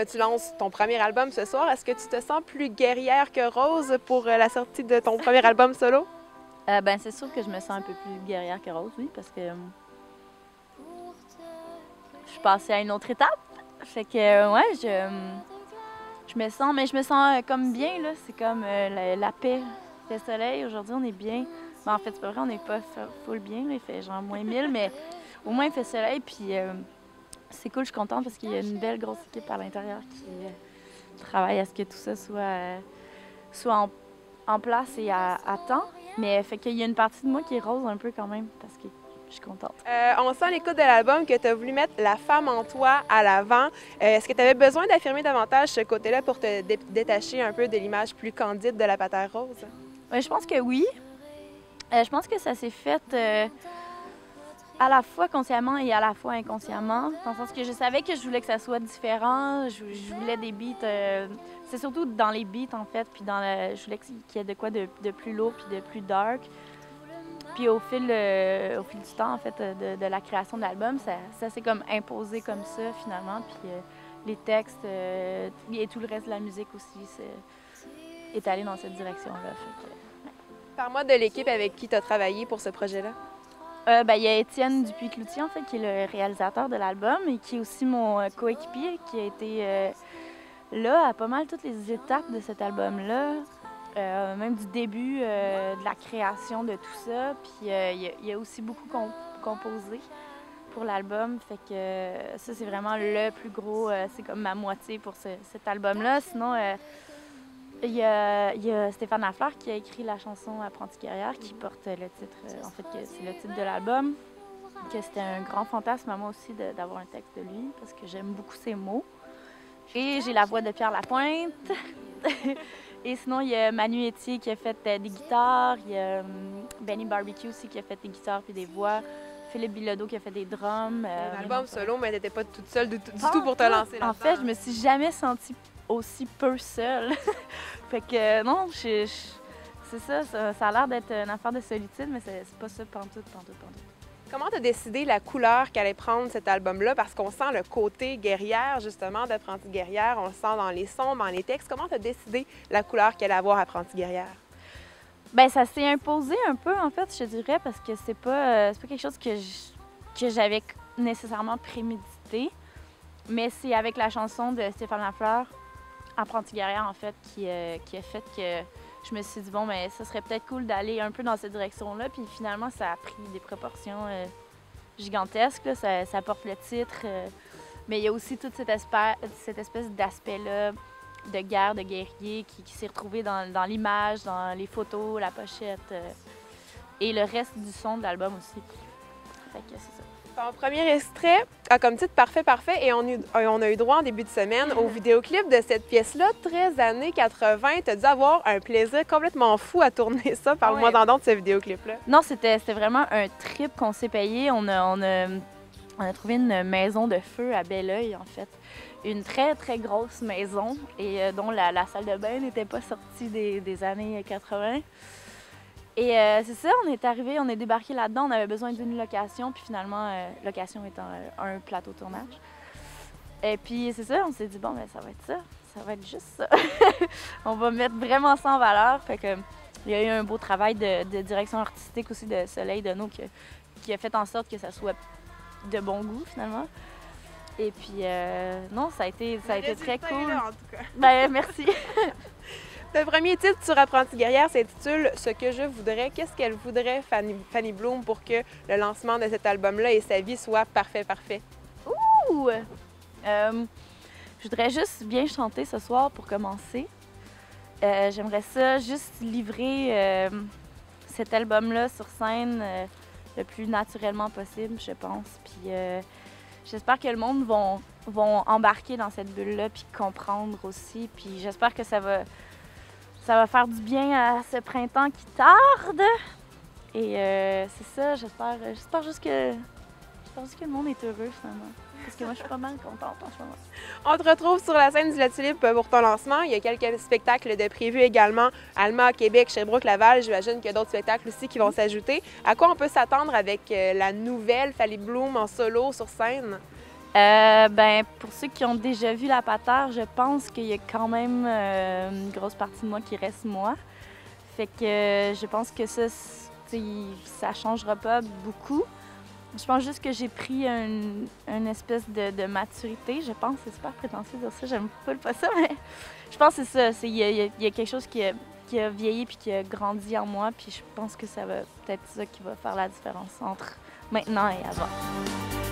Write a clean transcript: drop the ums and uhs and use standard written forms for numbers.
tu lances ton premier album ce soir. Est-ce que tu te sens plus guerrière que Rose pour la sortie de ton premier album solo? Ben, c'est sûr que je me sens un peu plus guerrière que Rose, oui, parce que je suis passée à une autre étape. Fait que, ouais, je me sens, mais je me sens comme bien, là. C'est comme la paix. Il fait soleil, aujourd'hui, on est bien. Ben, en fait, c'est pas vrai, on n'est pas full bien, là. Il fait genre moins 1000, mais au moins, il fait soleil, puis c'est cool, je suis contente parce qu'il y a une belle grosse équipe à l'intérieur qui travaille à ce que tout ça soit en place et à temps. Mais fait qu'il y a une partie de moi qui est rose un peu quand même, parce que je suis contente. On sent à l'écoute de l'album que tu as voulu mettre la femme en toi à l'avant. Est-ce que tu avais besoin d'affirmer davantage ce côté-là pour te détacher un peu de l'image plus candide de la Panthère rose? Je pense que oui. Je pense que ça s'est fait à la fois consciemment et à la fois inconsciemment, dans le sens que je savais que je voulais que ça soit différent. Je voulais des beats, c'est surtout dans les beats en fait, puis je voulais qu'il y ait de quoi de plus lourd puis de plus dark. Puis au fil du temps en fait de la création de l'album, ça s'est comme imposé comme ça finalement. Puis les textes et tout le reste de la musique aussi est allé dans cette direction-là. Parle-moi de l'équipe avec qui tu as travaillé pour ce projet-là. Il y a Étienne Dupuis-Cloutier, en fait, qui est le réalisateur de l'album et qui est aussi mon coéquipier, qui a été là à pas mal toutes les étapes de cet album-là, même du début de la création de tout ça. Puis il a aussi beaucoup composé pour l'album, fait que ça, c'est vraiment le plus gros, c'est comme ma moitié pour cet album-là. Sinon, il y a Stéphane Lafleur qui a écrit la chanson Apprenti guerrière qui porte le titre, en fait, que c'est le titre de l'album. Que c'était un grand fantasme à moi aussi d'avoir un texte de lui parce que j'aime beaucoup ses mots. Et j'ai la voix de Pierre Lapointe. Et sinon, il y a Manu Etier qui a fait des guitares. Il y a Benny Barbecue aussi qui a fait des guitares puis des voix. Philippe Bilodeau qui a fait des drums. Un album solo, mais t'étais pas toute seule du tout pour te lancer là-dedans. En fait, je me suis jamais sentie aussi peu seule. Fait que non, c'est ça a l'air d'être une affaire de solitude, mais c'est pas ça pantoute. Comment tu as décidé la couleur qu'allait prendre cet album-là? Parce qu'on sent le côté guerrière, justement, d'Apprenti guerrière. On le sent dans les sons, dans les textes. Comment tu as décidé la couleur qu'allait avoir Apprenti guerrière? Bien, ça s'est imposé un peu, en fait, je dirais, parce que c'est pas quelque chose que j'avais nécessairement prémédité. Mais c'est avec la chanson de Stéphane Lafleur, Apprenti guerrière, en fait, qui a fait que je me suis dit, bon, mais ça serait peut-être cool d'aller un peu dans cette direction-là. Puis finalement, ça a pris des proportions gigantesques. Là. Ça porte le titre. Mais il y a aussi toute cette espèce d'aspect-là de guerre, de guerrier qui s'est retrouvé dans l'image, dans les photos, la pochette et le reste du son de l'album aussi. Fait que c'est ça. Ton premier extrait a comme titre Parfait, parfait et on a eu droit en début de semaine au vidéoclip de cette pièce-là, très années 80. Tu as dû avoir un plaisir complètement fou à tourner ça. Parle-moi d'en de ce vidéoclip-là. Non, c'était vraiment un trip qu'on s'est payé. On a trouvé une maison de feu à Belleuil, en fait. Une très, très grosse maison et dont la salle de bain n'était pas sortie des années 80. Et c'est ça, on est arrivé, on est débarqué là-dedans, on avait besoin d'une location, puis finalement, location étant un plateau tournage. Et puis c'est ça, on s'est dit, bon, ben ça va être ça va être juste ça. On va mettre vraiment ça en valeur. Fait que il y a eu un beau travail de direction artistique aussi de Soleil Deneau qui a fait en sorte que ça soit de bon goût finalement. Et puis non, ça a été très cool. Là, en tout cas. Ben merci. Le premier titre sur Apprenti guerrière s'intitule « Ce que je voudrais ». Qu'est-ce qu'elle voudrait, Fanny Bloom, pour que le lancement de cet album-là et sa vie soit parfait, parfait? Ouh! Je voudrais juste bien chanter ce soir pour commencer. J'aimerais ça juste livrer cet album-là sur scène le plus naturellement possible, je pense. Puis j'espère que le monde vont embarquer dans cette bulle-là puis comprendre aussi. Puis j'espère que ça va faire du bien à ce printemps qui tarde. Et c'est ça, j'espère juste que le monde est heureux finalement. Parce que moi, je suis pas mal contente en ce moment. On te retrouve sur la scène du La Tulipe pour ton lancement. Il y a quelques spectacles de prévus également. Alma à Québec, Sherbrooke, Laval. J'imagine qu'il y a d'autres spectacles aussi qui vont s'ajouter. À quoi on peut s'attendre avec la nouvelle Fanny Bloom en solo sur scène? Ben, pour ceux qui ont déjà vu la patère, je pense qu'il y a quand même une grosse partie de moi qui reste moi. Fait que je pense que ça changera pas beaucoup. Je pense juste que j'ai pris une espèce de maturité, je pense. C'est super prétentieux de dire ça, j'aime pas ça, mais je pense que c'est ça. Il y a quelque chose qui a vieilli puis qui a grandi en moi, puis je pense que ça va peut-être ça qui va faire la différence entre maintenant et avant.